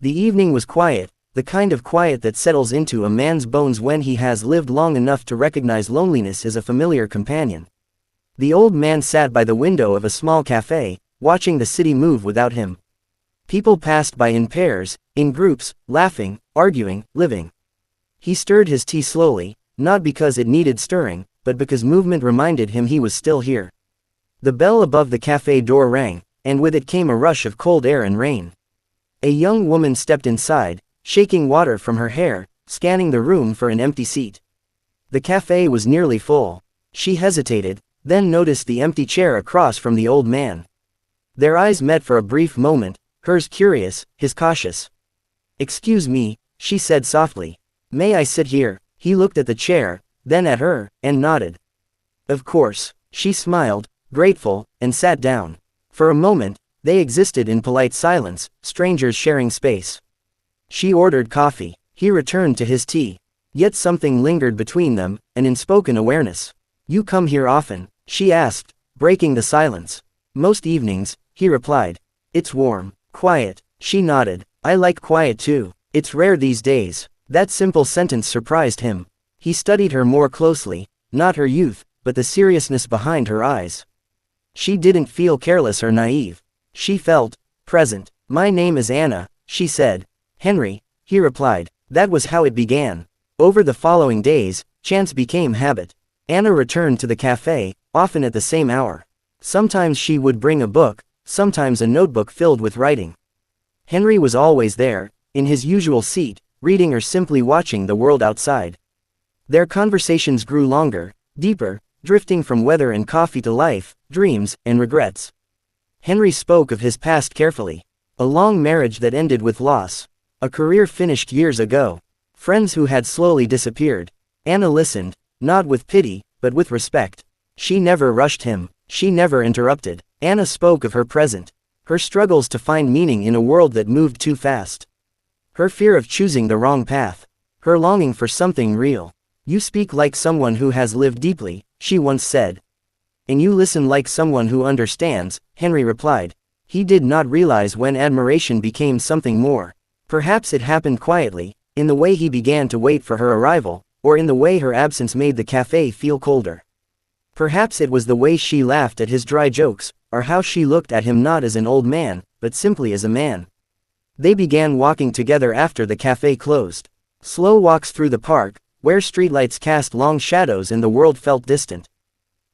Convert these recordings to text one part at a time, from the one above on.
The evening was quiet, the kind of quiet that settles into a man's bones when he has lived long enough to recognize loneliness as a familiar companion. The old man sat by the window of a small cafe, watching the city move without him. People passed by in pairs, in groups, laughing, arguing, living. He stirred his tea slowly, not because it needed stirring, but because movement reminded him he was still here. The bell above the cafe door rang, and with it came a rush of cold air and rain. A young woman stepped inside, shaking water from her hair, scanning the room for an empty seat. The cafe was nearly full. She hesitated, then noticed the empty chair across from the old man. Their eyes met for a brief moment, hers curious, his cautious. "Excuse me," she said softly. "May I sit here?" He looked at the chair, then at her, and nodded. "Of course." She smiled, grateful, and sat down. For a moment, they existed in polite silence, strangers sharing space. She ordered coffee. He returned to his tea. Yet something lingered between them, an unspoken awareness. "You come here often?" she asked, breaking the silence. "Most evenings," he replied. "It's warm, quiet." She nodded. "I like quiet too. It's rare these days." That simple sentence surprised him. He studied her more closely, not her youth, but the seriousness behind her eyes. She didn't feel careless or naive. She felt present. "My name is Anna," she said. "Henry," he replied. That was how it began. Over the following days, chance became habit. Anna returned to the cafe, often at the same hour. Sometimes she would bring a book, sometimes a notebook filled with writing. Henry was always there, in his usual seat, reading or simply watching the world outside. Their conversations grew longer, deeper, drifting from weather and coffee to life, dreams, and regrets. Henry spoke of his past carefully. A long marriage that ended with loss. A career finished years ago. Friends who had slowly disappeared. Anna listened, not with pity, but with respect. She never rushed him. She never interrupted. Anna spoke of her present. Her struggles to find meaning in a world that moved too fast. Her fear of choosing the wrong path. Her longing for something real. "You speak like someone who has lived deeply," she once said. "And you listen like someone who understands," Henry replied. He did not realize when admiration became something more. Perhaps it happened quietly, in the way he began to wait for her arrival, or in the way her absence made the cafe feel colder. Perhaps it was the way she laughed at his dry jokes, or how she looked at him not as an old man, but simply as a man. They began walking together after the cafe closed. Slow walks through the park, where streetlights cast long shadows and the world felt distant.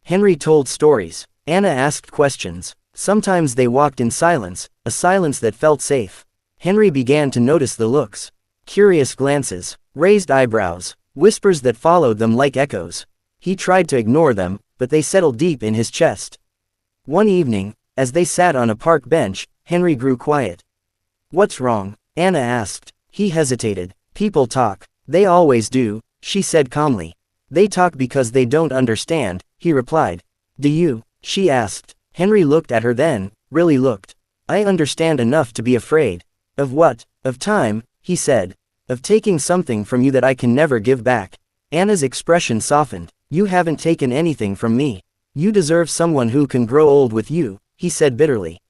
Henry told stories. Anna asked questions. Sometimes they walked in silence, a silence that felt safe. Henry began to notice the looks. Curious glances, raised eyebrows, whispers that followed them like echoes. He tried to ignore them, but they settled deep in his chest. One evening, as they sat on a park bench, Henry grew quiet. "What's wrong?" Anna asked. He hesitated. "People talk. They always do," she said calmly. "They talk because they don't understand," he replied. "Do you?" she asked. Henry looked at her then, really looked. "I understand enough to be afraid." "Of what?" "Of time," he said. "Of taking something from you that I can never give back." Anna's expression softened. "You haven't taken anything from me. You deserve someone who can grow old with you," he said bitterly.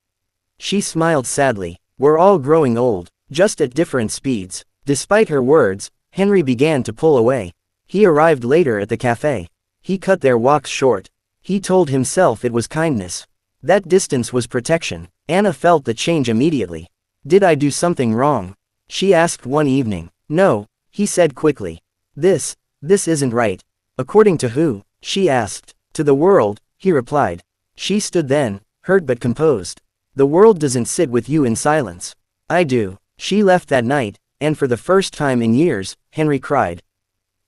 She smiled sadly. "We're all growing old, just at different speeds." Despite her words, Henry began to pull away. He arrived later at the cafe. He cut their walks short. He told himself it was kindness. That distance was protection. Anna felt the change immediately. "Did I do something wrong?" she asked one evening. "No," he said quickly. This isn't right." "According to who?" she asked. "To the world," he replied. She stood then, hurt but composed. "The world doesn't sit with you in silence." "I do." She left that night, and for the first time in years, Henry cried.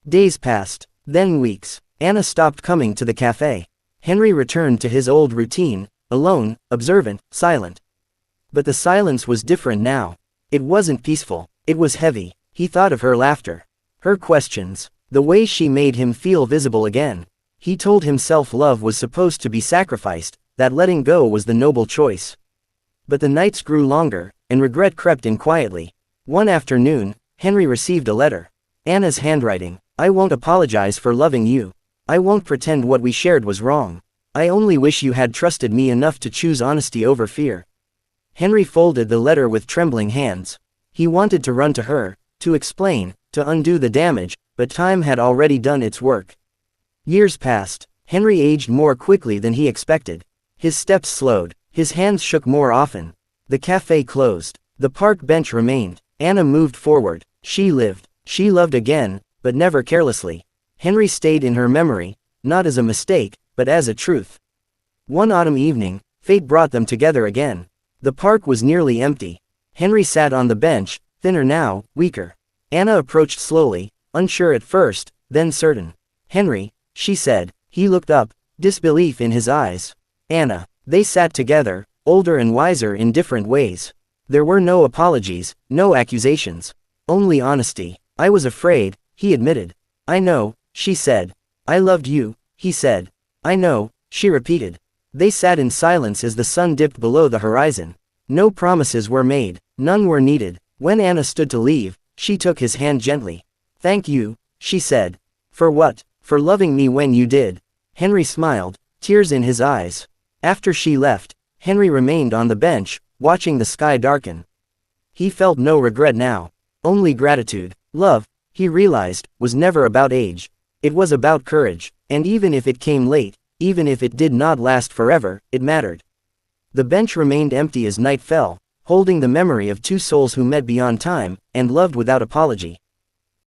Days passed, then weeks. Anna stopped coming to the cafe. Henry returned to his old routine, alone, observant, silent. But the silence was different now. It wasn't peaceful, it was heavy. He thought of her laughter, her questions, the way she made him feel visible again. He told himself love was supposed to be sacrificed, that letting go was the noble choice. But the nights grew longer, and regret crept in quietly. One afternoon, Henry received a letter. Anna's handwriting. "I won't apologize for loving you. I won't pretend what we shared was wrong. I only wish you had trusted me enough to choose honesty over fear." Henry folded the letter with trembling hands. He wanted to run to her, to explain, to undo the damage, but time had already done its work. Years passed. Henry aged more quickly than he expected. His steps slowed. His hands shook more often. The cafe closed. The park bench remained. Anna moved forward. She lived. She loved again, but never carelessly. Henry stayed in her memory, not as a mistake, but as a truth. One autumn evening, fate brought them together again. The park was nearly empty. Henry sat on the bench, thinner now, weaker. Anna approached slowly, unsure at first, then certain. "Henry," she said. He looked up, disbelief in his eyes. "Anna." They sat together, older and wiser in different ways. There were no apologies, no accusations. Only honesty. "I was afraid," he admitted. "I know," she said. "I loved you," he said. "I know," she repeated. They sat in silence as the sun dipped below the horizon. No promises were made, none were needed. When Anna stood to leave, she took his hand gently. "Thank you," she said. "For what?" "For loving me when you did." Henry smiled, tears in his eyes. After she left, Henry remained on the bench, watching the sky darken. He felt no regret now, only gratitude. Love, he realized, was never about age. It was about courage, and even if it came late, even if it did not last forever, it mattered. The bench remained empty as night fell, holding the memory of two souls who met beyond time, and loved without apology.